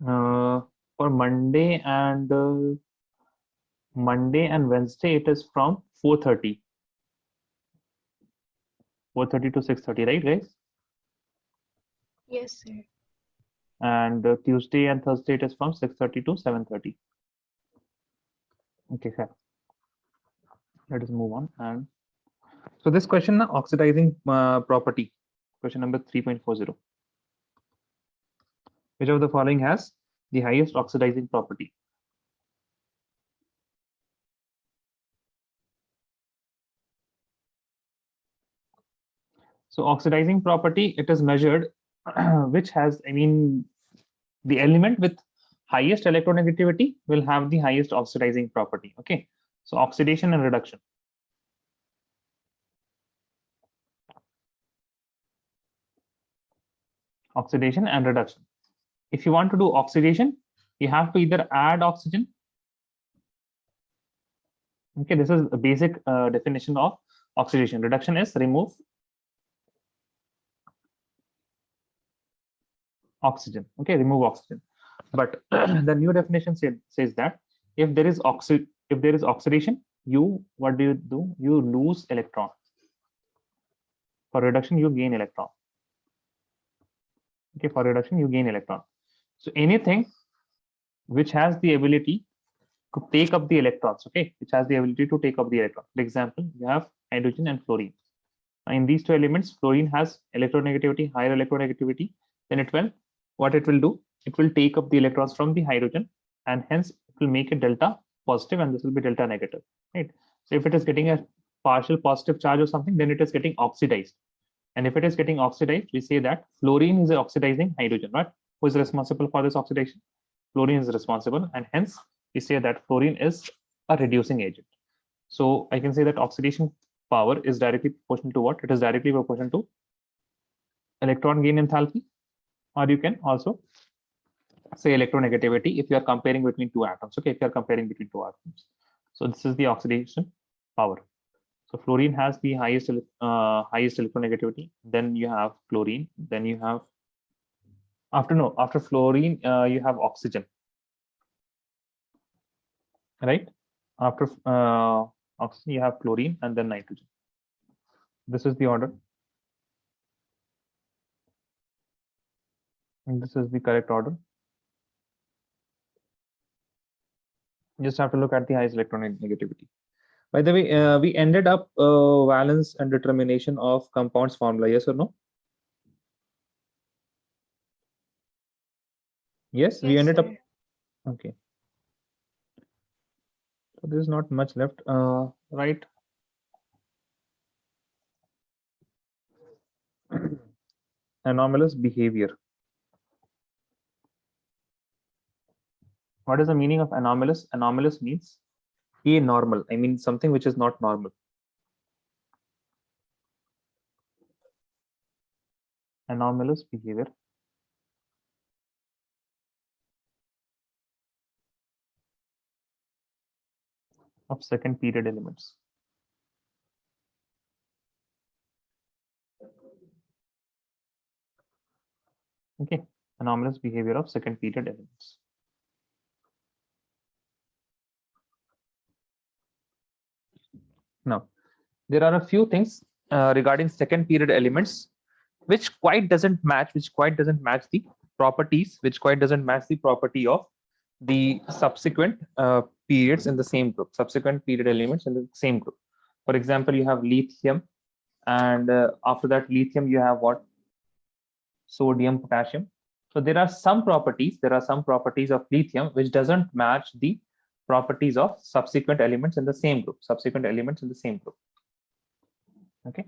For Monday and Wednesday, it is from 4:30 to 6:30, right, guys? Yes, sir. And Tuesday and Thursday, it is from 6:30 to 7:30. Okay, sir. Let us move on. And so this question, oxidizing property, question number 3.40. Which of the following has the highest oxidizing property? So oxidizing property, it is measured, which has, the element with highest electronegativity will have the highest oxidizing property. Okay, so oxidation and reduction. Oxidation and reduction. If you want to do oxidation, you have to either add oxygen. Okay, this is a basic definition of oxidation. Reduction is remove oxygen. Okay, remove oxygen. But the new definition says that if there is oxidation, what do? You lose electron. For reduction, you gain electron. Okay, for reduction, you gain electron. So anything which has the ability to take up the electrons, okay, which has the ability to take up the electron. For example, you have hydrogen and fluorine. In these two elements, fluorine has electronegativity, higher electronegativity. Then what it will do? It will take up the electrons from the hydrogen, and hence it will make it delta positive, and this will be delta negative, right? So if it is getting a partial positive charge or something, then it is getting oxidized. And if it is getting oxidized, we say that fluorine is oxidizing hydrogen, right? Who is responsible for this oxidation? Fluorine is responsible, and hence we say that fluorine is a reducing agent. So I can say that oxidation power is directly proportional to what? It is directly proportional to electron gain enthalpy, or you can also say electronegativity if you are comparing between two atoms. Okay, if you are comparing between two atoms. So this is the oxidation power. So fluorine has the highest electronegativity. Then you have chlorine. Then you have after fluorine you have oxygen, right? After oxygen you have chlorine and then nitrogen. This is the order, and this is the correct order. You just have to look at the highest electronegativity. By the way, we ended up valence and determination of compounds formula. Yes or no? Yes, we Yes, ended up. sir. Okay. So there's not much left, right? Anomalous behavior. What is the meaning of anomalous? Anomalous means normal. I mean something which is not normal. Anomalous behavior. Of second period elements. Okay, anomalous behavior of second period elements. Now, there are a few things regarding second period elements which quite doesn't match the properties, which quite doesn't match the property of the subsequent periods in the same group, subsequent period elements in the same group. For example, you have lithium, and after that lithium you have what? Sodium, potassium. So there are some properties of lithium which doesn't match the properties of subsequent elements in the same group, okay.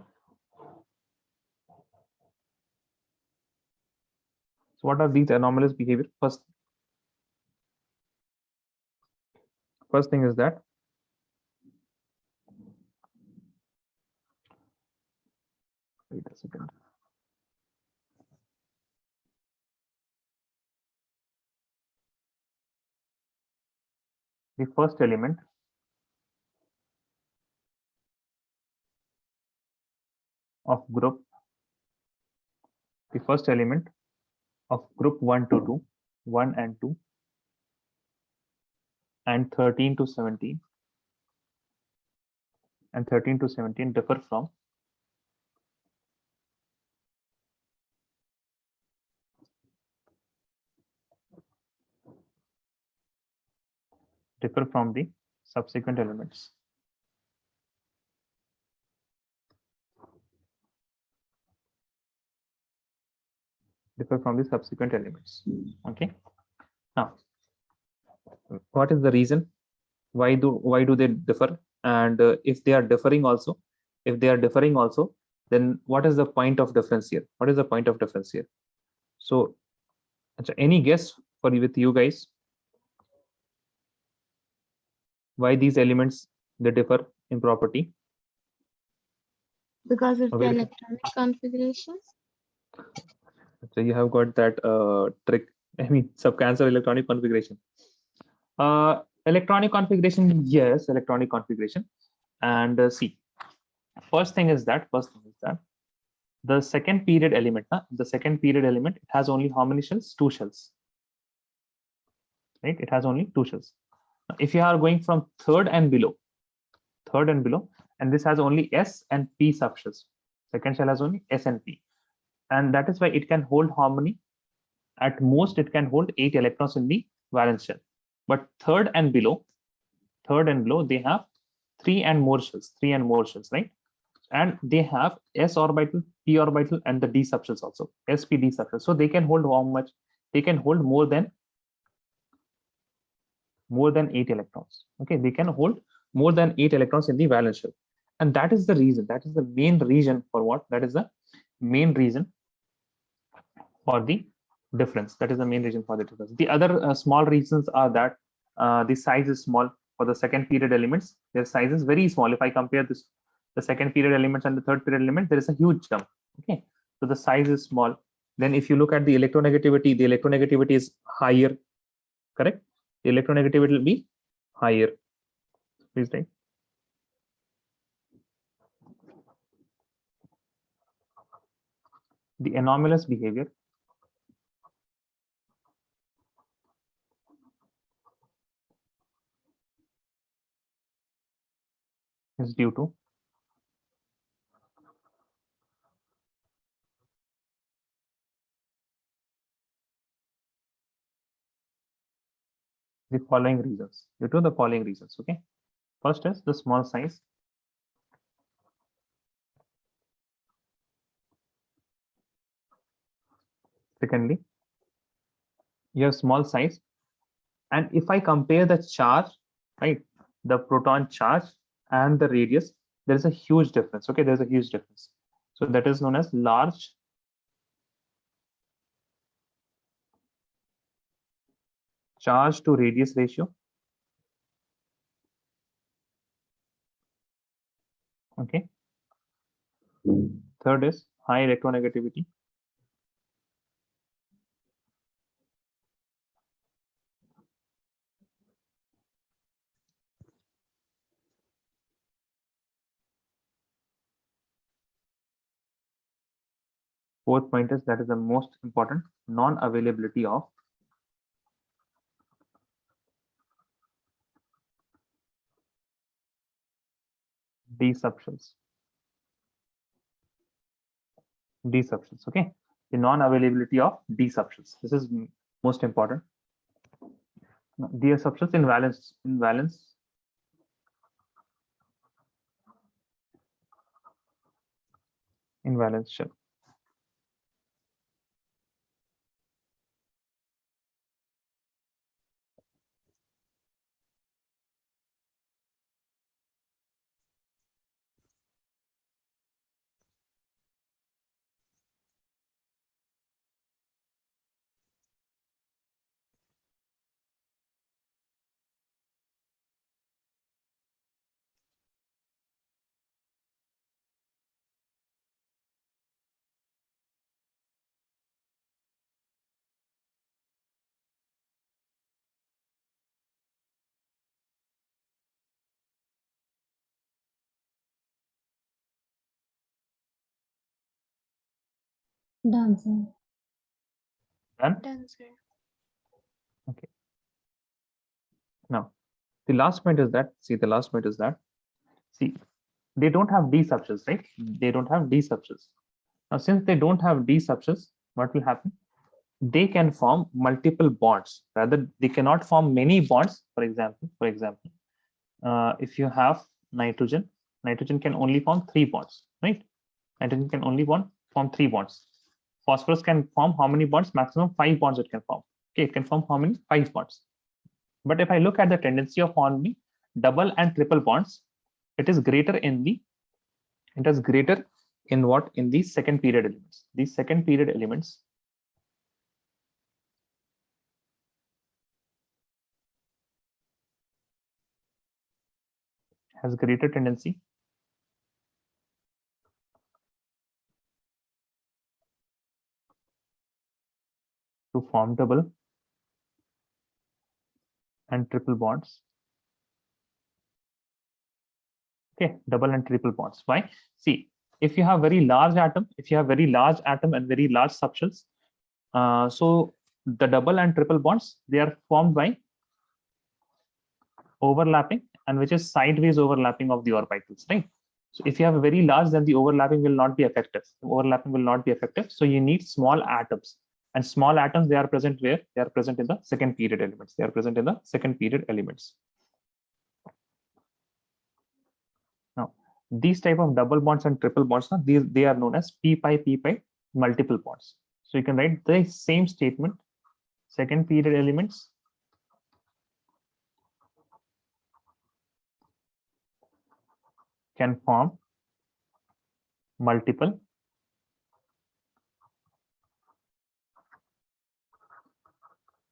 So what are these anomalous behavior? First thing is that wait a second. The first element of group, the first element of group 1 to 2 1 and 2, and 13 to 17, and 13 to 17 differ from the subsequent elements. Differ from the subsequent elements. Okay. Now, what is the reason? Why do they differ? And if they are differing also, then what is the point of difference here? What is the point of difference here? So, any guess with you guys? Why these elements they differ in property? Because of the electronic configurations. So you have got that trick. I mean, sub-cancer electronic configuration. Electronic configuration, yes, electronic configuration. And see, first thing is that the second period element, it has only how many shells? 2 shells, right? It has only 2 shells. If you are going from third and below, and this has only S and P subshells. Second shell has only S and P, and that is why it can hold how many? At most, it can hold 8 electrons in the valence shell. But third and below, they have 3 and more shells, right? And they have S orbital, P orbital, and the D subshells also, SP D subshells. So they can hold how much? They can hold more than 8 electrons. Okay, they can hold more than 8 electrons in the valence shell, and that is the reason. That is the main reason for what? That is the main reason for the difference. That is the main reason for the difference. The other small reasons are that the size is small for the second period elements. Their size is very small. If I compare this, the second period elements and the third period element, there is a huge jump. Okay, so the size is small. Then if you look at the electronegativity is higher. Correct. The electronegativity will be higher. Please write. The anomalous behavior is due to the following reasons. Okay. First is the small size. Secondly, you have small size, and if I compare the charge, right, the proton charge and the radius, there is a huge difference. Okay, there's a huge difference. So that is known as large charge to radius ratio. Okay. Third is high electronegativity. Fourth point is, that is the most important, non-availability of D subshells. Okay, the non-availability of D subshells. This is most important. D subshells in valence shell. Done, sir. Done? Done, sir. The last point is that, see, they don't have D subshells, right? They don't have D subshells. Now, since they don't have D subshells, what will happen? They can form multiple bonds. Rather, they cannot form many bonds. For example, if you have nitrogen can only form 3 bonds, right? Nitrogen can only form 3 bonds. Phosphorus can form how many bonds? Maximum 5 bonds it can form. Okay, it can form how many? 5 bonds. But if I look at the tendency of forming double and triple bonds, it is greater in the second period elements. These second period elements has greater tendency to form double and triple bonds. Okay, double and triple bonds. Why? See, if you have very large atom, and very large subshells, so the double and triple bonds, they are formed by overlapping, and which is sideways overlapping of the orbitals, right? So if you have a very large, then the overlapping will not be effective. So you need small atoms, and small atoms, they are present where? They are present in the second period elements. Now, these type of double bonds and triple bonds, they are known as p pi multiple bonds. So you can write the same statement: second period elements can form multiple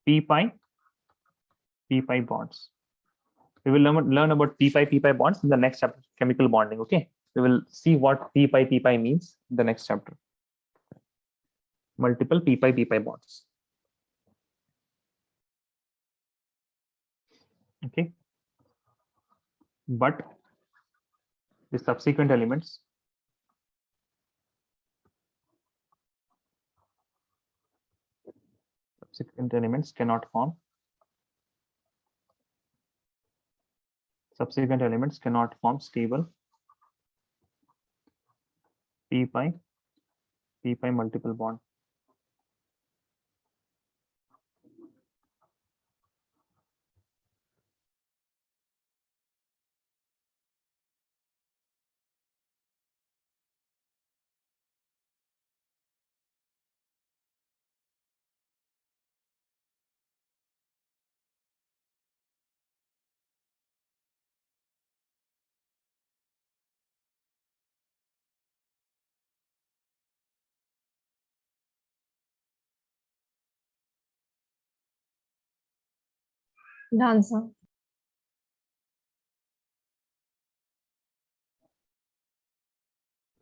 p pi bonds. We will learn about p pi bonds in the next chapter, chemical bonding. Okay, we will see what p pi means in the next chapter. Multiple p pi bonds. Okay, but the subsequent elements cannot form. Subsequent elements cannot form stable p pi multiple bond. Done, sir.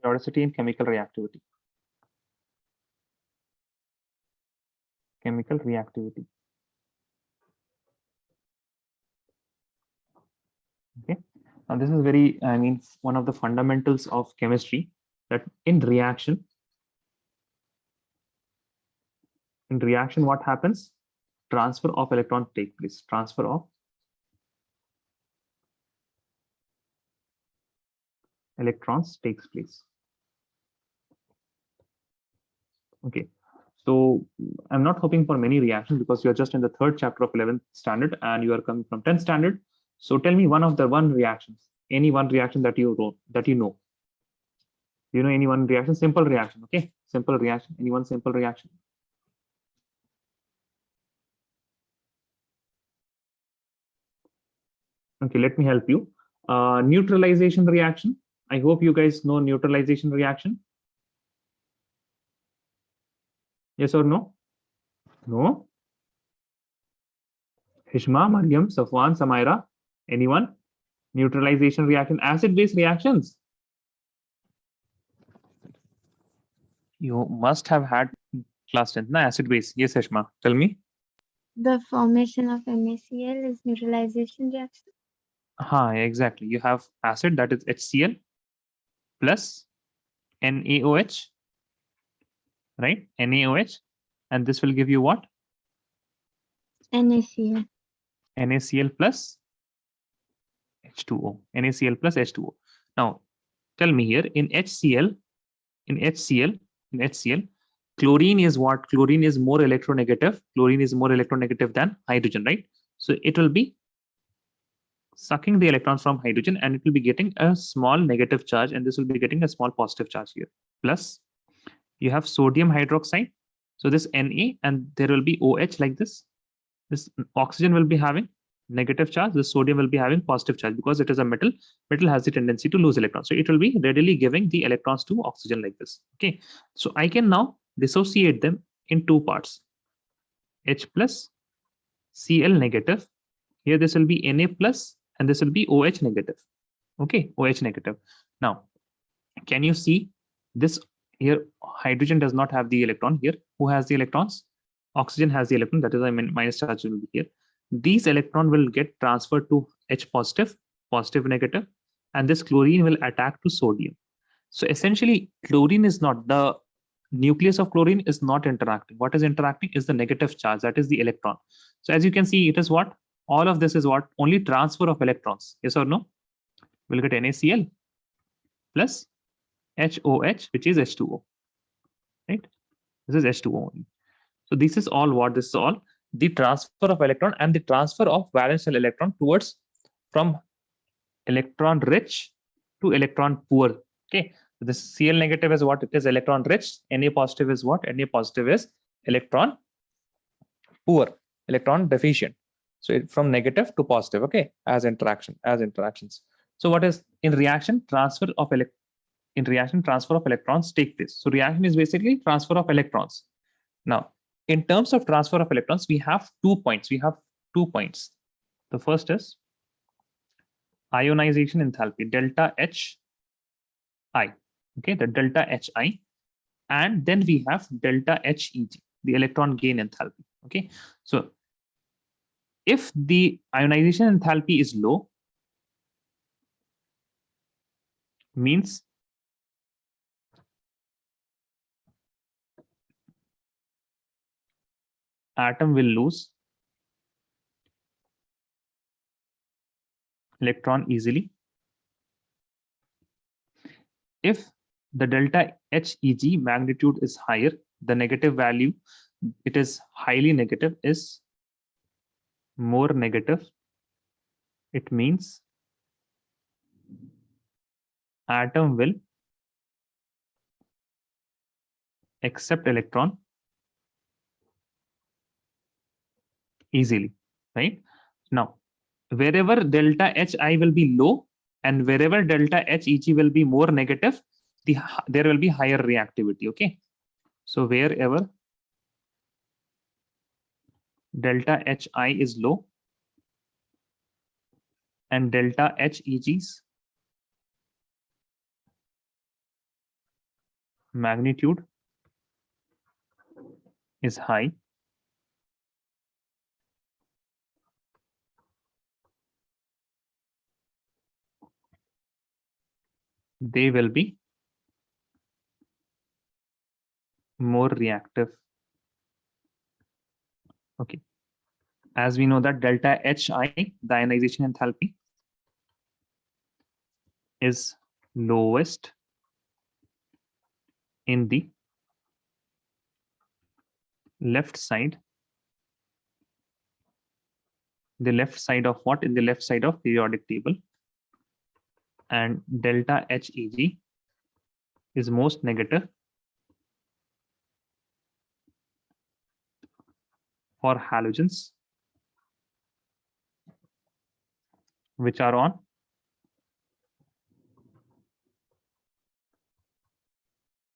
Periodicity and chemical reactivity. Okay, now this is very, one of the fundamentals of chemistry, that in reaction, what happens? Transfer of electron take place. Transfer of electrons takes place. Okay, so I'm not hoping for many reactions, because you're just in the 3rd chapter of 11th standard and you are coming from 10th standard. So tell me one reactions, any one reaction that you know. You know any one reaction? Simple reaction. Okay, simple reaction. Any one simple reaction? Okay, let me help you. Neutralization reaction. I hope you guys know neutralization reaction. Yes or no? No. Hishma, Mariam, Safwan, Samaira. Anyone? Neutralization reaction, acid-base reactions. You must have had class 10th, na, acid-base. Yes, Hishma, tell me. The formation of MaCl is neutralization reaction. Exactly. You have acid, that is HCl plus NaOH, right? NaOH, and this will give you what? NaCl. NaCl plus H2O, NaCl plus H2O. Now, tell me here in HCl, in HCl, chlorine is what? Chlorine is more electronegative. Chlorine is more electronegative than hydrogen, right? So it will be sucking the electrons from hydrogen and it will be getting a small negative charge, and this will be getting a small positive charge here. Plus, you have sodium hydroxide. So this Na, and there will be OH like this. This oxygen will be having negative charge. This sodium will be having positive charge because it is a metal. Metal has the tendency to lose electrons. So it will be readily giving the electrons to oxygen like this. Okay. So I can now dissociate them in two parts. H plus, Cl negative. Here this will be Na plus and this will be OH negative. Okay, OH negative. Now, can you see this here? Hydrogen does not have the electron here. Who has the electrons? Oxygen has the electron. That is, I mean, minus charge will be here. These electron will get transferred to H positive, positive, negative, and this chlorine will attack to sodium. So essentially, chlorine is not the nucleus of chlorine is not interacting. What is interacting is the negative charge, that is the electron. So as you can see, it is what? All of this is what? Only transfer of electrons. Yes or no? We'll get NaCl plus HOH, which is H2O, right? This is H2O only. So this is all what? This is all the transfer of electron and the transfer of valence shell electron towards from electron rich to electron poor. Okay. So this Cl negative is what? It is electron rich. Na positive is what? Na positive is electron poor, electron deficient. So it, from negative to positive, okay, as interactions. So what is in reaction? Transfer of electrons take place. So reaction is basically transfer of electrons. Now, in terms of transfer of electrons, we have 2 points. The first is ionization enthalpy, delta Hi. Okay, the delta Hi, and then we have delta Heg, the electron gain enthalpy. Okay, so if the ionization enthalpy is low, means atom will lose electron easily. If the delta Heg magnitude is higher, the negative value, it is highly negative, is more negative. It means atom will accept electron easily, right? Now, wherever delta Hi will be low and wherever delta Heg will be more negative, there will be higher reactivity. Okay, so wherever delta Hi is low and delta Heg's magnitude is high, they will be more reactive. Okay, as we know that delta Hi, the ionization enthalpy, is lowest in the left side. The left side of what? In the left side of periodic table. And delta Heg is most negative for halogens which are on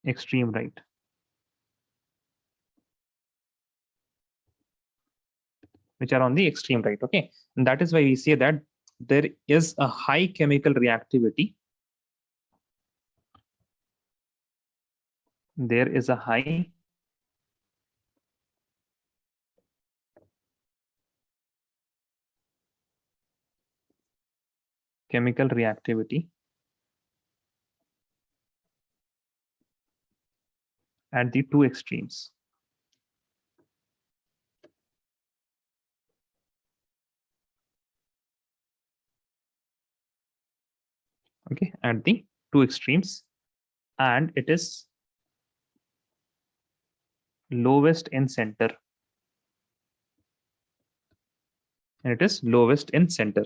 extreme right. Which are on the extreme right. Okay, and that is why we say that there is a high chemical reactivity. There is a high chemical reactivity at the two extremes. okay, at the two extremes, and it is lowest in center, and it is lowest in center.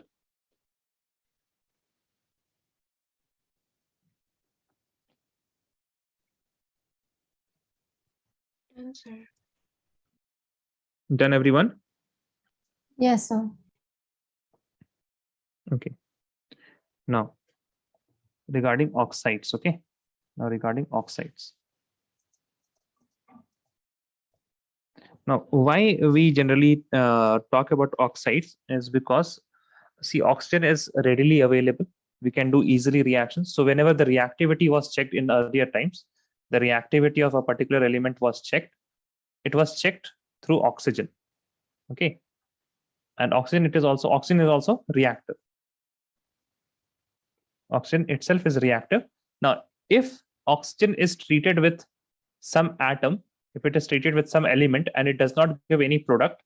Answer. Done, everyone? Yes, sir. Okay. Now, regarding oxides, okay. Now, regarding oxides. Now, why we generally talk about oxides is because, see, oxygen is readily available. We can do easily reactions. So whenever the reactivity was checked in earlier times, the reactivity of a particular element was checked. It was checked through oxygen. Okay. And oxygen is also reactive. Oxygen itself is reactive. Now, if oxygen is treated with some atom, if it is treated with some element and it does not give any product,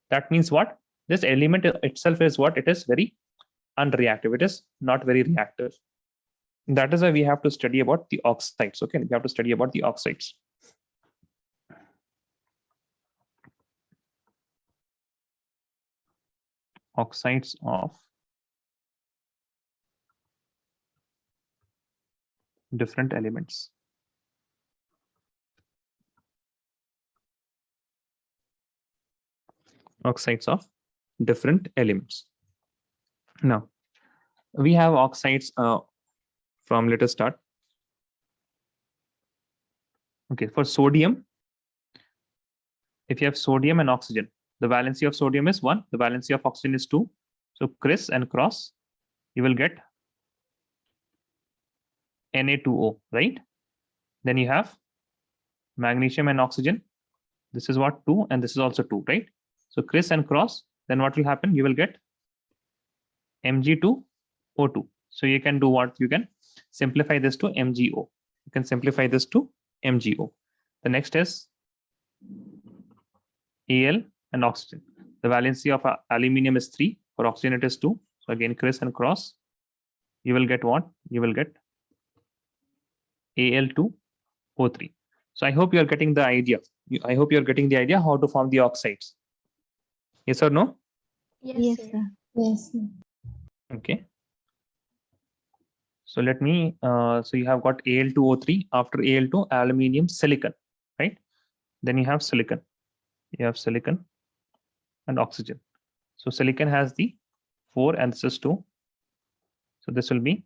that means what? This element itself is what? It is very unreactive. It is not very reactive. That is why we have to study about the oxides. Okay, we have to study about the oxides. Oxides of different elements. Oxides of different elements. Now, we have oxides from, let us start. Okay, for sodium, if you have sodium and oxygen, the valency of sodium is 1, the valency of oxygen is 2. So criss and cross, you will get Na2O, right? Then you have magnesium and oxygen. This is what 2, and this is also 2, right? So criss and cross, then what will happen? You will get Mg2O2. So you can do what? You can simplify this to MgO. You can simplify this to MgO. The next is Al and oxygen. The valency of aluminium is 3. For oxygen, it is 2. So again, criss and cross. You will get what? You will get Al2O3. So I hope you are getting the idea. I hope you are getting the idea how to form the oxides. Yes or no? Yes, sir. Yes, sir. Okay. So let me, so you have got Al2O3, after Al2, aluminium, silicon, right? Then you have silicon. You have silicon and oxygen. So silicon has the 4 and this is 2. So this will be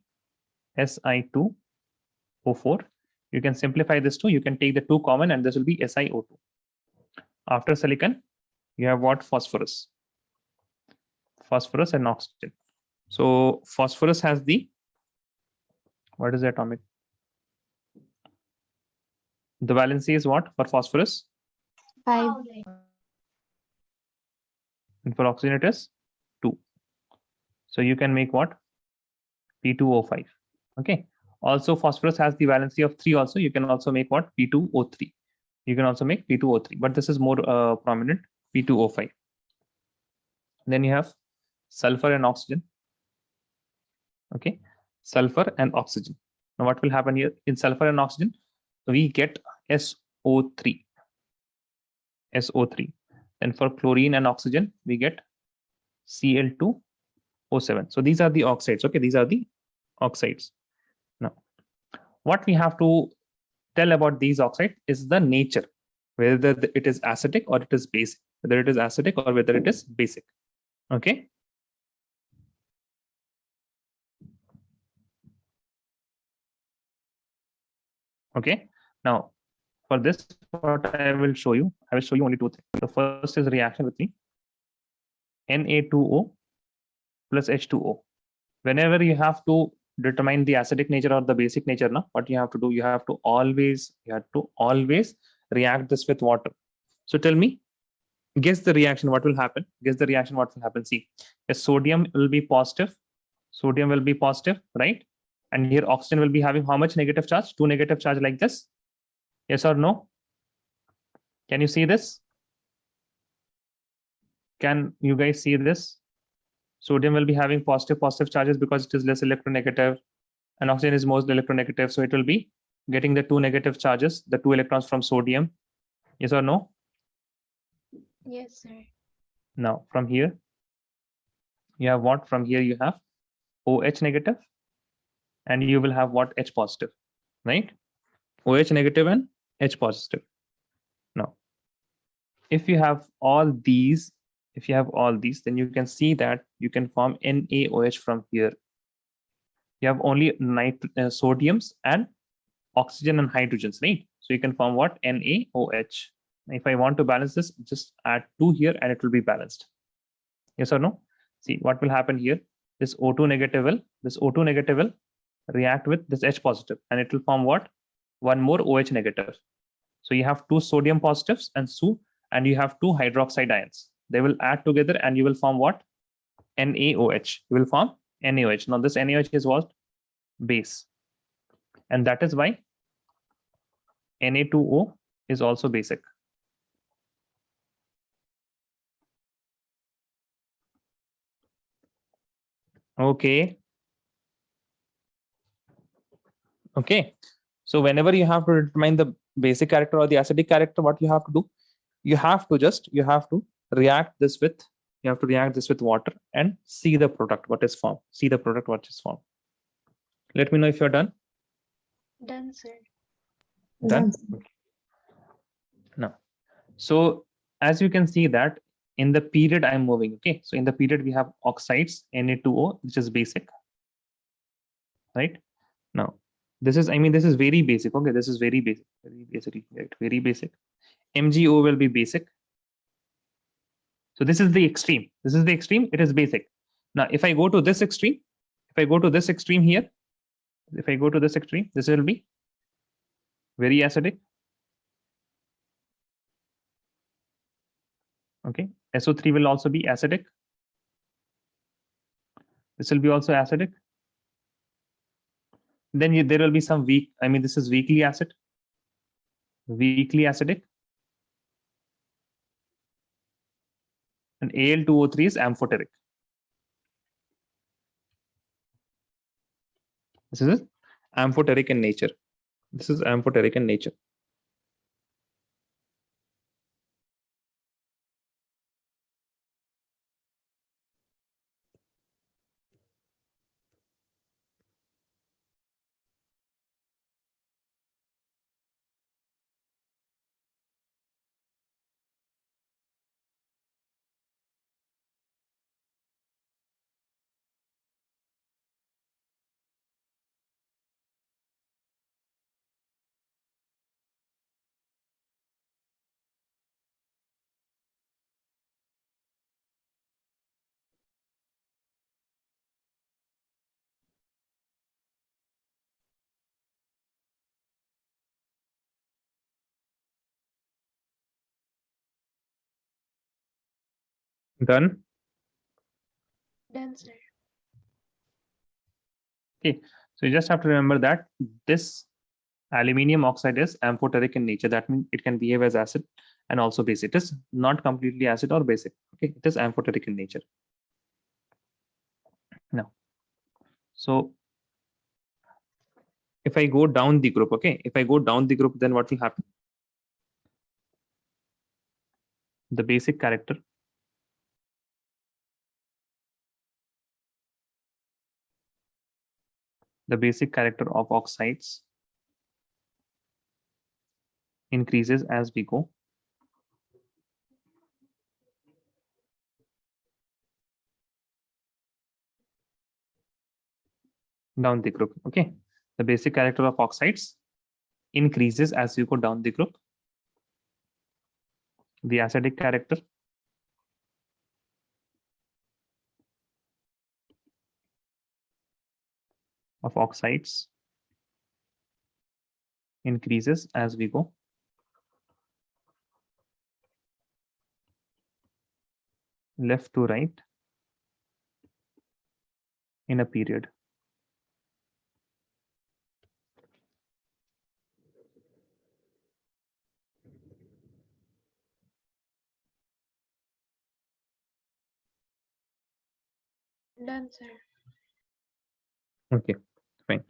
Si2O4. You can simplify this to, you can take the 2 common and this will be SiO2. After silicon, you have what? Phosphorus. Phosphorus and oxygen. So phosphorus has the, what is the atomic? The valency is what for phosphorus? 5. And for oxygen, it is 2. So you can make what? P2O5. Okay. Also, phosphorus has the valency of 3 also. You can also make what? P2O3. You can also make P2O3, but this is more prominent, P2O5. Then you have sulfur and oxygen. Okay. Sulfur and oxygen. Now what will happen here? In sulfur and oxygen, we get SO3. SO3. And for chlorine and oxygen, we get Cl2O7. So these are the oxides. Okay, these are the oxides. Now, what we have to tell about these oxides is the nature, whether it is acidic or it is basic, whether it is acidic or whether it is basic. Okay. Okay. Now, for this, what I will show you only 2 things. The first is reaction with me. Na2O plus H2O. Whenever you have to determine the acidic nature or the basic nature, now what you have to do, you have to always react this with water. So tell me, guess the reaction, what will happen? Guess the reaction, what will happen? See, yes, sodium will be positive. Sodium will be positive, right? And here oxygen will be having how much negative charge? 2 negative charge like this. Yes or no? Can you see this? Can you guys see this? Sodium will be having positive charges because it is less electronegative, and oxygen is most electronegative. So it will be getting the 2 negative charges, the 2 electrons from sodium. Yes or no? Yes, sir. Now from here, you have what? From here you have OH negative, and you will have what? H positive, right? OH negative and H positive. Now, if you have all these, then you can see that you can form NaOH from here. You have only sodiums and oxygen and hydrogens, right? So you can form what? NaOH. If I want to balance this, just add 2 here and it will be balanced. Yes or no? See what will happen here. This O2 negative will react with this H positive, and it will form what? One more OH negative. So you have 2 sodium positives and you have 2 hydroxide ions. They will add together and you will form what? NaOH. You will form NaOH. Now this NaOH is what? Base. And that is why Na2O is also basic. Okay. Okay. So whenever you have to determine the basic character or the acidic character, what you have to do? You have to react this with water and see the product what is formed. Let me know if you're done. Done, sir. Done. Okay. Now, so as you can see that in the period I'm moving. Okay, so in the period we have oxides Na2O, which is basic, right? Now this is very basic. Okay, this is very basic, right? Very basic. MgO will be basic. So this is the extreme. It is basic. Now, if I go to this extreme, here, this will be very acidic. Okay, SO3 will also be acidic. This will be also acidic. Then there will be some weak. This is weakly acidic. And Al2O3 is amphoteric. This is amphoteric in nature. Done. Done, sir. Okay, so you just have to remember that this aluminium oxide is amphoteric in nature. That means it can behave as acid and also base. It is not completely acid or basic. Okay, it is amphoteric in nature. Now, so if I go down the group, then what will happen? The basic character of oxides increases as we go. Down the group. Okay, the basic character of oxides increases as you go down the group. The acidic character of oxides increases as we go left to right in a period. Done, sir. Okay, fine.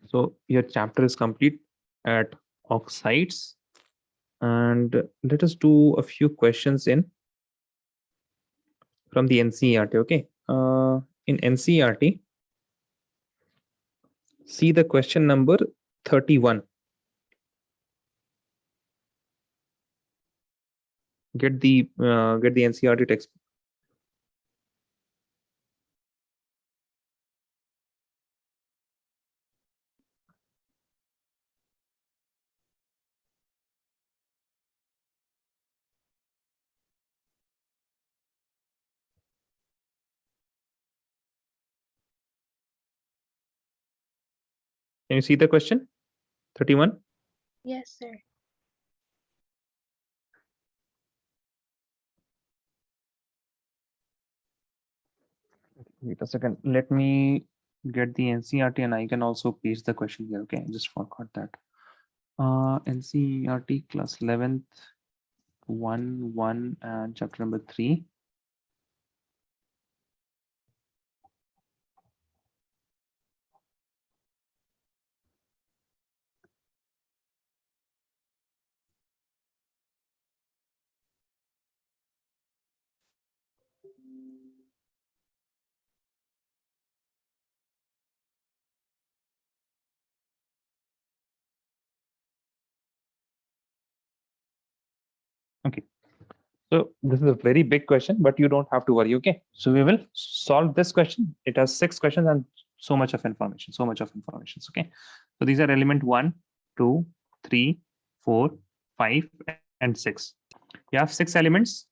So your chapter is complete at oxides, and let us do a few questions from the NCERT. Okay, in NCERT, see the question number 31. Get the NCERT text. Can you see the question 31? Yes, sir. Wait a second. Let me get the NCERT and I can also paste the question here. Okay, I just forgot that. NCERT class 11th, 1, and chapter number 3. Okay, so this is a very big question, but you don't have to worry. Okay, so we will solve this question. It has 6 questions and so much of information. Okay, so these are element 1, 2, 3, 4, 5, and 6. You have 6 elements.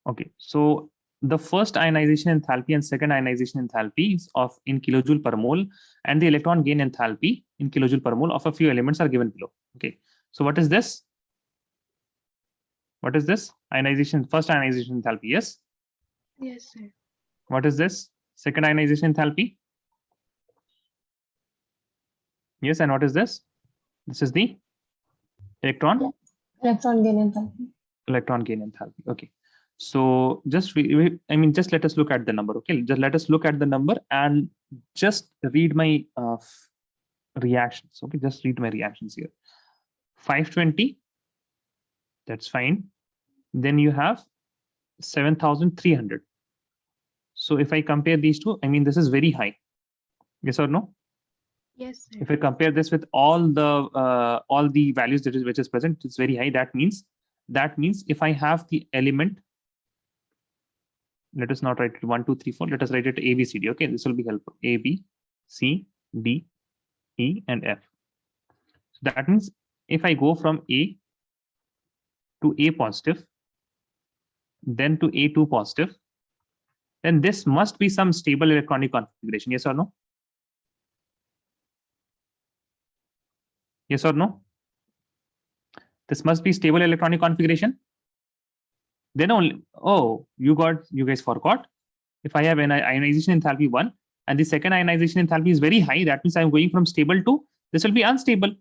Okay, so the first ionization enthalpy and second ionization enthalpy is of in kilojoule per mole, and the electron gain enthalpy in kilojoule per mole of a few elements are given below. Okay, so what is this? What is this? Ionization, first ionization enthalpy, yes? Yes, sir. What is this? Second ionization enthalpy? Yes, and what is this? This is the electron? Yeah. Electron gain enthalpy. Electron gain enthalpy. Okay. So just just let us look at the number. Okay, just let us look at the number and just read my reactions. Okay, just read my reactions here. 520, that's fine. Then you have 7,300. So if I compare these two, this is very high. Yes or no? Yes, sir. If I compare this with all the values which is present, it's very high. That means if I have the element, let us not write it 1, 2, 3, 4. Let us write it A, B, C, D. Okay, this will be helpful. A, B, C, D, E, and F. So that means if I go from A to A positive, then to A2 positive, then this must be some stable electronic configuration. Yes or no? Yes or no? This must be stable electronic configuration. Then only, oh, you guys forgot. If I have an ionization enthalpy 1 and the second ionization enthalpy is very high, that means I'm going from stable to this will be unstable.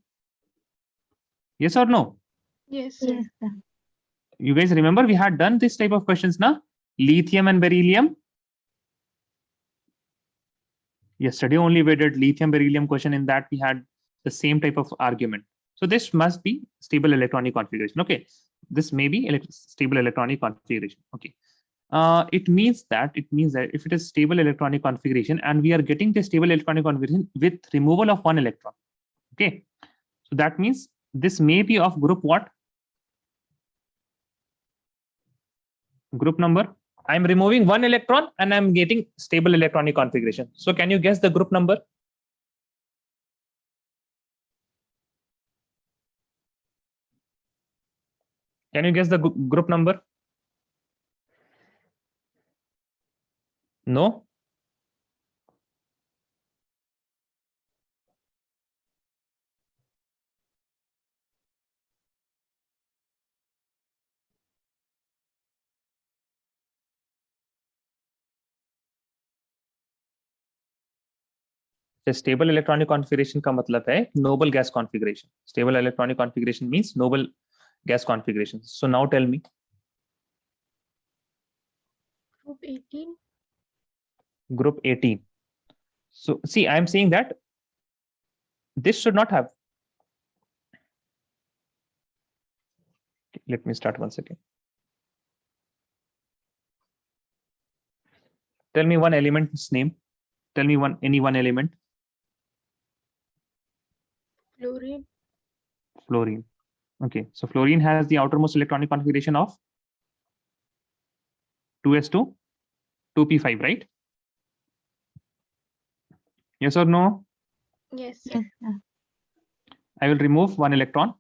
Yes or no? Yes, sir. Yes, sir. You guys remember we had done this type of questions now? Lithium and beryllium. Yesterday only we did lithium beryllium question. In that we had the same type of argument. So this must be stable electronic configuration. Okay, this may be stable electronic configuration. Okay, it means that if it is stable electronic configuration and we are getting the stable electronic configuration with removal of one electron. Okay, so that means this may be of group what? Group number. I'm removing one electron and I'm getting stable electronic configuration. So can you guess the group number? Can you guess the group number? No? Stable electronic configuration का मतलब है noble gas configuration. Stable electronic configuration means noble gas configuration. So now tell me. Group 18. group 18. So see, I'm saying that this should not have. Let me start once again. Tell me one element's name. Tell me any one element. Fluorine. Fluorine. Okay, so fluorine has the outermost electronic configuration of 2s2, 2p5, right? Yes or no? Yes, sir. Yes, sir. I will remove one electron.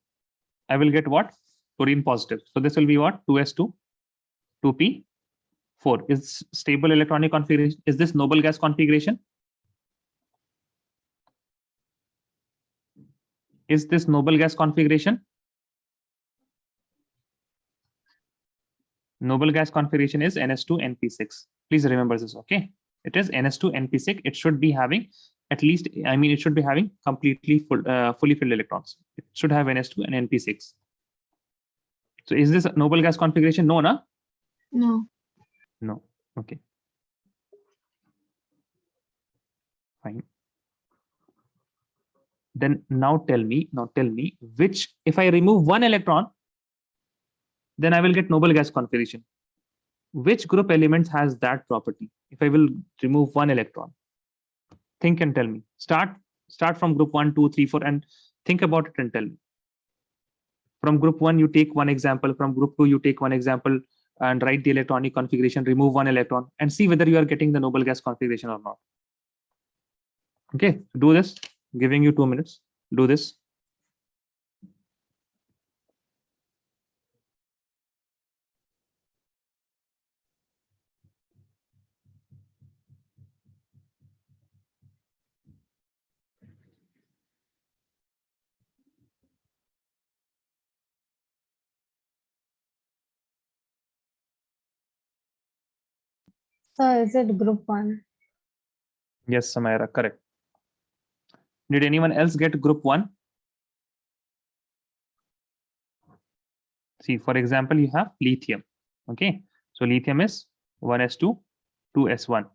I will get what? Fluorine positive. So this will be what? 2s2, 2p4. Is stable electronic configuration. Is this noble gas configuration? Is this noble gas configuration? Noble gas configuration is ns2 np6. Please remember this, okay? It is ns2 np6. It should be having at least, I mean, it should be having completely fully filled electrons. It should have ns2 and np6. So is this a noble gas configuration? No, na? No. No. Okay. Fine. Then now tell me which, if I remove one electron, then I will get noble gas configuration. Which group element has that property? If I will remove one electron, think and tell me. Start from group 1, 2, 3, 4, and think about it and tell me. From group 1, you take one example. From group 2, you take one example and write the electronic configuration, remove one electron, and see whether you are getting the noble gas configuration or not. Okay, do this. Giving you 2 minutes. Do this. So is it group 1? Yes, Samira, correct. Did anyone else get group 1? See, for example, you have lithium. Okay, so lithium is 1s2, 2s1.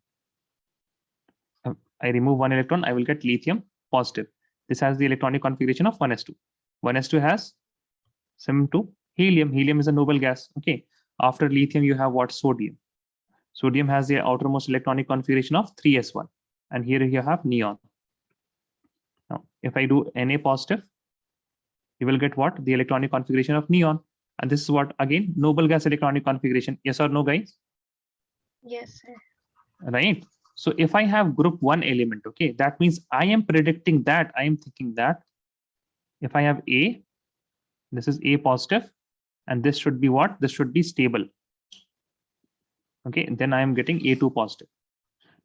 I remove one electron, I will get lithium positive. This has the electronic configuration of 1s2. 1s2 has similar to helium. Helium is a noble gas. Okay, after lithium, you have what? Sodium. Sodium has the outermost electronic configuration of 3s1. And here you have neon. Now, if I do Na positive, you will get what? The electronic configuration of neon. And this is what? Again, noble gas electronic configuration. Yes or no, guys? Yes, sir. Right? So if I have group 1 element, okay, that means I am predicting that, I am thinking that if I have A, this is A positive, and this should be what? This should be stable. Okay, then I am getting A2 positive.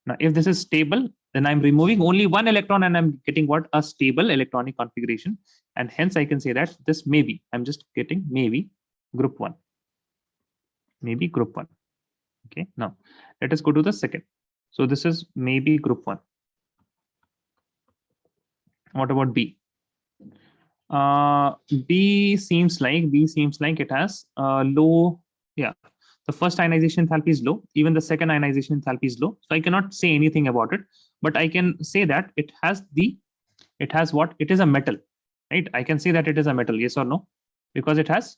Now, if this is stable, then I'm removing only one electron and I'm getting what? A stable electronic configuration. And hence I can say that this may be, I'm just getting maybe group 1. Maybe group 1. Okay, now let us go to the second. So this is maybe group 1. What about B? B seems like it has low, yeah. The first ionization enthalpy is low. Even the second ionization enthalpy is low. So I cannot say anything about it, but I can say that it has what? It is a metal, right? I can say that it is a metal, yes or no? Because it has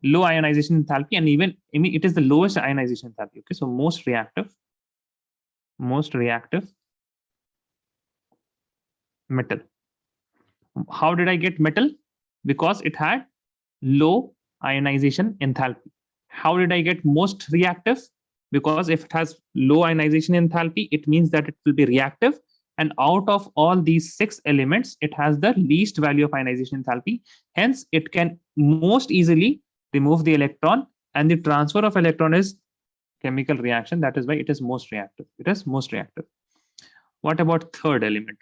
low ionization enthalpy, and even it is the lowest ionization enthalpy. Okay, so most reactive metal. How did I get metal? Because it had low ionization enthalpy. How did I get most reactive? Because if it has low ionization enthalpy, it means that it will be reactive. And out of all these 6 elements, it has the least value of ionization enthalpy. Hence, it can most easily remove the electron, and the transfer of electron is chemical reaction. That is why it is most reactive. It is most reactive. What about third element?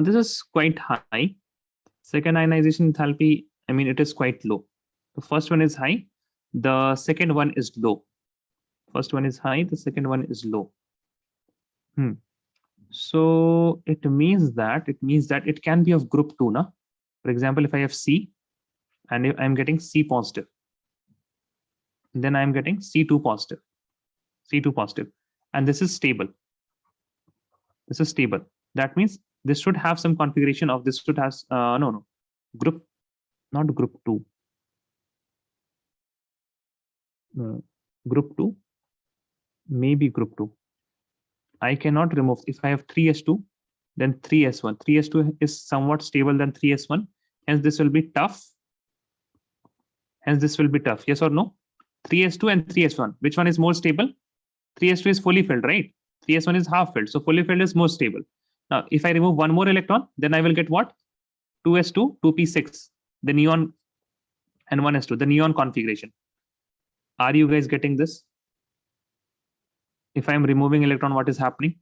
This is quite high. Second ionization enthalpy, I mean, it is quite low. The first one is high. The second one is low. First one is high. The second one is low. So it means that it can be of group 2, na? For example, if I have C and I'm getting C positive, then I'm getting C2 positive. C2 positive, and this is stable. This is stable. That means this should have some configuration of this should have no group, not group 2. Group 2, maybe group 2. I cannot remove. If I have 3s2, then 3s1. 3s2 is somewhat stable than 3s1. Hence, this will be tough. Hence, this will be tough. Yes or no? 3s2 and 3s1. Which one is more stable? 3s2 is fully filled, right? 3s1 is half filled. So fully filled is more stable. Now, if I remove one more electron, then I will get what? 2s2, 2p6, the neon, and 1s2, the neon configuration. Are you guys getting this? If I am removing electron, what is happening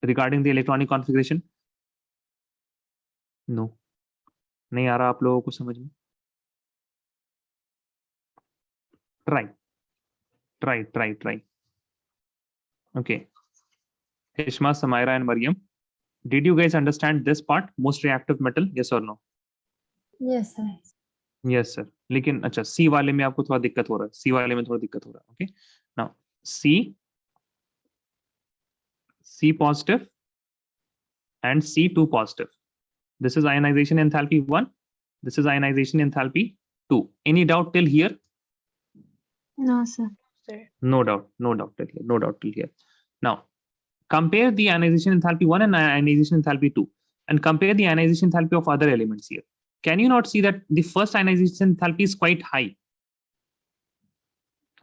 regarding the electronic configuration? No. नहीं आ रहा आप लोगों को समझ में? Try. Okay. Hishma, Samaira, and Mariam. Did you guys understand this part? Most reactive metal, yes or no? Yes, sir. Yes, sir. लेकिन अच्छा C वाले में आपको थोड़ा दिक्कत हो रहा है. C वाले में थोड़ा दिक्कत हो रहा है. Okay. Now C positive and C2 positive. This is ionization enthalpy 1. This is ionization enthalpy 2. Any doubt till here? No, sir. Sir. No doubt till here. Now, compare the ionization enthalpy 1 and ionization enthalpy 2 and compare the ionization enthalpy of other elements here. Can you not see that the first ionization enthalpy is quite high?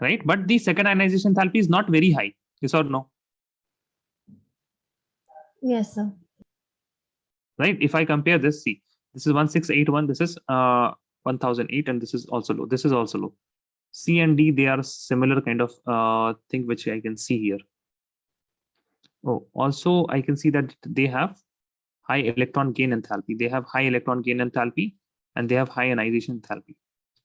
Right? But the second ionization enthalpy is not very high. Yes or no? Yes, sir. Right? If I compare this, see, this is 1681, this is 1008, and this is also low. This is also low. C and D, they are similar kind of thing which I can see here. Oh, also I can see that they have high electron gain enthalpy. They have high electron gain enthalpy and they have high ionization enthalpy.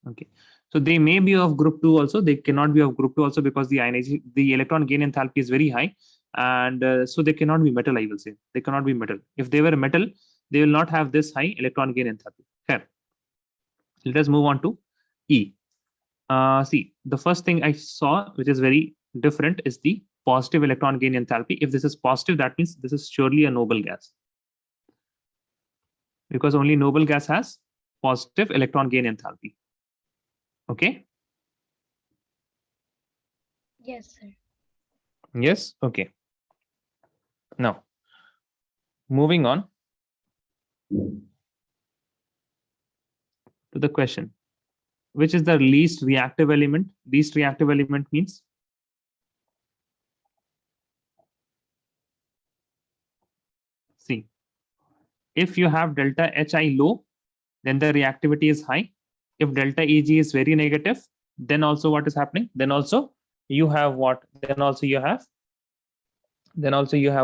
Okay, so they may be of group 2 also. They cannot be of group 2 also because the electron gain enthalpy is very high, and so they cannot be metal. I will say they cannot be metal. If they were metal, they will not have this high electron gain enthalpy. Fair. Let us move on to E. See, the first thing I saw, which is very different, is the positive electron gain enthalpy. If this is positive, that means this is surely a noble gas, because only noble gas has positive electron gain enthalpy. Okay. Yes, sir. Yes. Okay. Now, moving on to the question, which is the least reactive element? Least reactive element means see, if you have delta Hi low, then the reactivity is high. If delta Eg is very negative, then also what is happening? Then also you have what? Then also you have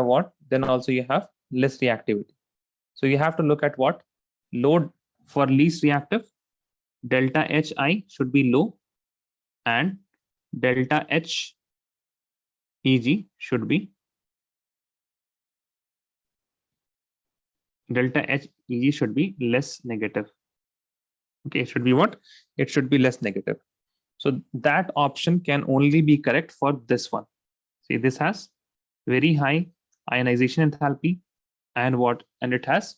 what? Then also you have less reactivity. So you have to look at what? Load for least reactive. Delta Hi should be low and delta Heg should be less negative. Okay, it should be what? It should be less negative. So that option can only be correct for this one. See, this has very high ionization enthalpy and what? And it has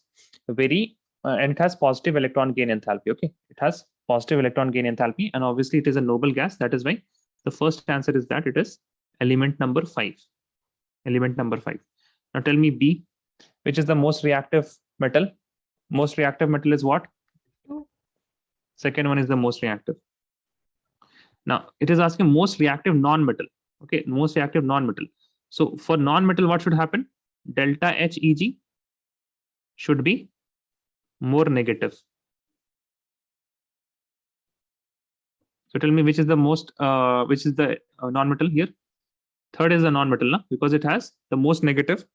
very and it has positive electron gain enthalpy. Okay, it has positive electron gain enthalpy, and obviously it is a noble gas. That is why the first answer is that it is element number 5. Element number 5. Now tell me B, which is the most reactive metal? Most reactive metal is what? Second one is the most reactive. Now it is asking most reactive non-metal. Okay, most reactive non-metal. So for non-metal, what should happen? Delta Heg should be more negative. So tell me which is the most, which is the non-metal here? Third is the non-metal, na? Because it has the most negative.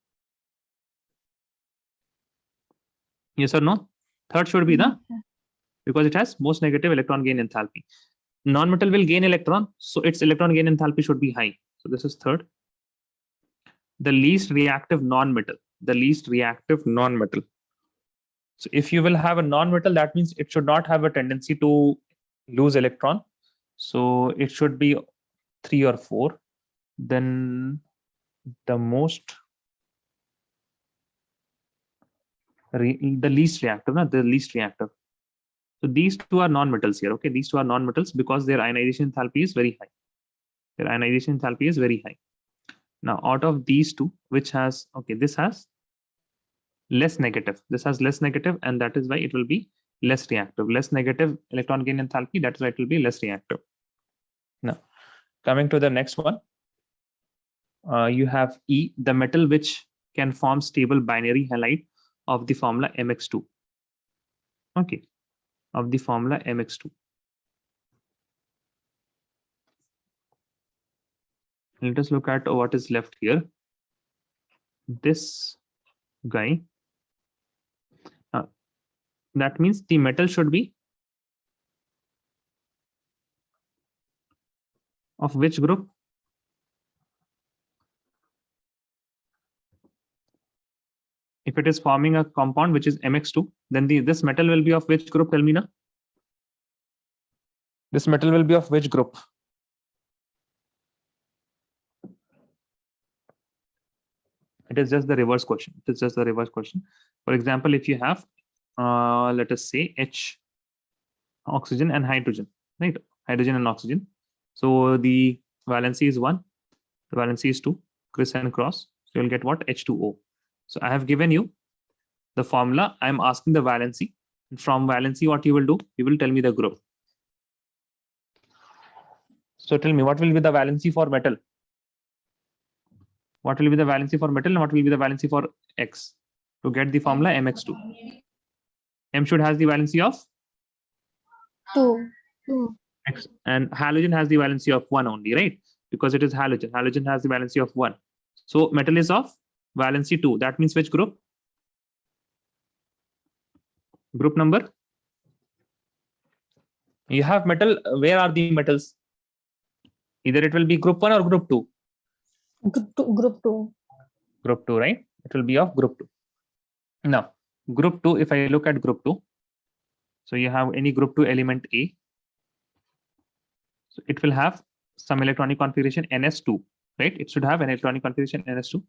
Yes or no? Third should be the, because it has most negative electron gain enthalpy. Non-metal will gain electron, so its electron gain enthalpy should be high. So this is third. The least reactive non-metal. The least reactive non-metal. So if you will have a non-metal, that means it should not have a tendency to lose electron. So it should be 3 or 4. then the most the least reactive, not the least reactive. So these two are non-metals here. Okay, these two are non-metals because their ionization enthalpy is very high. Their ionization enthalpy is very high. Now, out of these two, which has, okay, this has less negative. This has less negative, and that is why it will be less reactive. Less negative electron gain enthalpy, that is why it will be less reactive. Now, coming to the next one, you have E, the metal which can form stable binary halide of the formula MX2. Okay, of the formula MX2. Let us look at what is left here. This guy. That means the metal should be of which group? If it is forming a compound which is MX2, then this metal will be of which group? Tell me now. This metal will be of which group? It is just the reverse question. It is just the reverse question. For example, if you have, let us say H, oxygen and hydrogen, right? Hydrogen and oxygen. So the valency is 1, the valency is 2, criss and cross. So you'll get what? H2O. So I have given you the formula. I'm asking the valency. From valency, what you will do? You will tell me the group. So tell me, what will be the valency for metal? What will be the valency for metal and what will be the valency for X? To get the formula MX2. M should has the valency of 2. X, and halogen has the valency of 1 only, right? Because it is halogen. Halogen has the valency of 1. So metal is of valency 2. That means which group? Group number? You have metal. Where are the metals? Either it will be group 1 or group 2. Group 2. Group 2, right? It will be of group 2. Now, group 2, if I look at group 2, so you have any group 2 element A. So it will have some electronic configuration NS2, right? It should have an electronic configuration NS2.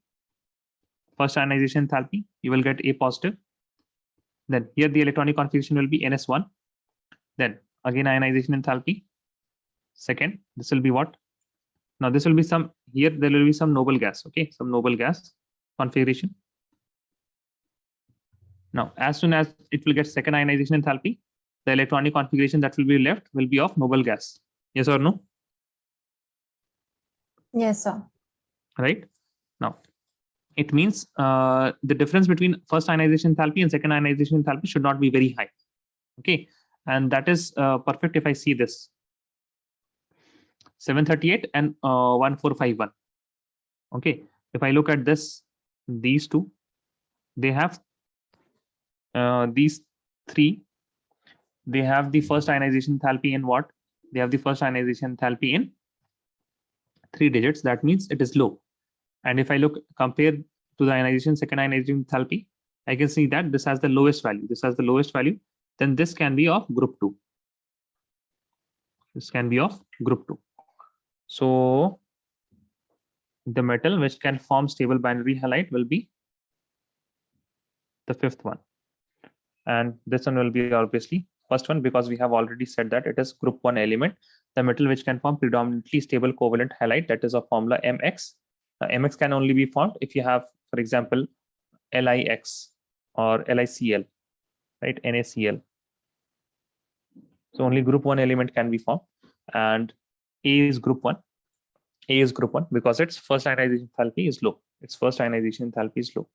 First ionization enthalpy, you will get A positive. Then here the electronic configuration will be NS1. Then again ionization enthalpy. Second, this will be what? Now this will be some, here there will be some noble gas, okay? Some noble gas configuration. Now, as soon as it will get second ionization enthalpy, the electronic configuration that will be left will be of noble gas. Yes or no? Yes, sir. Right? Now, it means the difference between first ionization enthalpy and second ionization enthalpy should not be very high. Okay, and that is perfect if I see this 738 and 1451. Okay, if I look at this, these two, they have these three. They have the first ionization enthalpy in what? They have the first ionization enthalpy in 3 digits. That means it is low. And if I compare to the ionization, second ionization enthalpy, I can see that this has the lowest value. This has the lowest value. Then this can be of group 2. This can be of group 2. So the metal which can form stable binary halide will be the 5th one. And this one will be obviously first one, because we have already said that it is group 1 element, the metal which can form predominantly stable covalent halide, that is of formula MX. MX can only be formed if you have, for example, LiX or LiCl, right? NaCl. So only group 1 element can be formed, and A is group 1. A is group 1 because its first ionization enthalpy is low. Its first ionization enthalpy is low.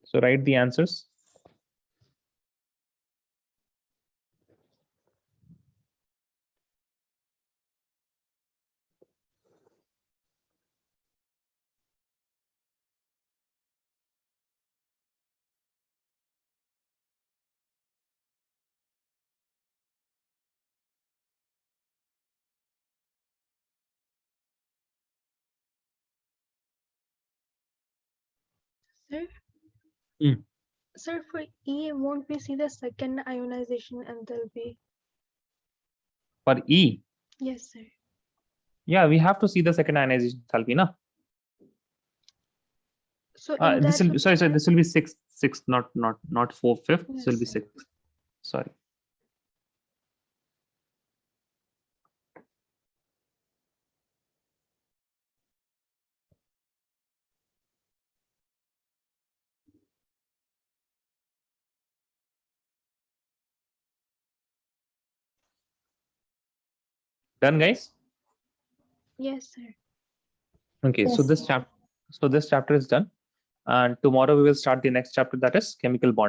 So write the answers. Sir, Sir, for E, won't we see the second ionization enthalpy? For E, Yes, sir. yeah, we have to see the second ionization enthalpy, na? So in This that will would sorry, be sorry, the- this will be sixth, not 4/5. This will be Yes, sir. sixth. Sorry. Done, guys? Yes, sir. Okay, so Yes. this chapter is done, and tomorrow we will start the next chapter, that is chemical bond.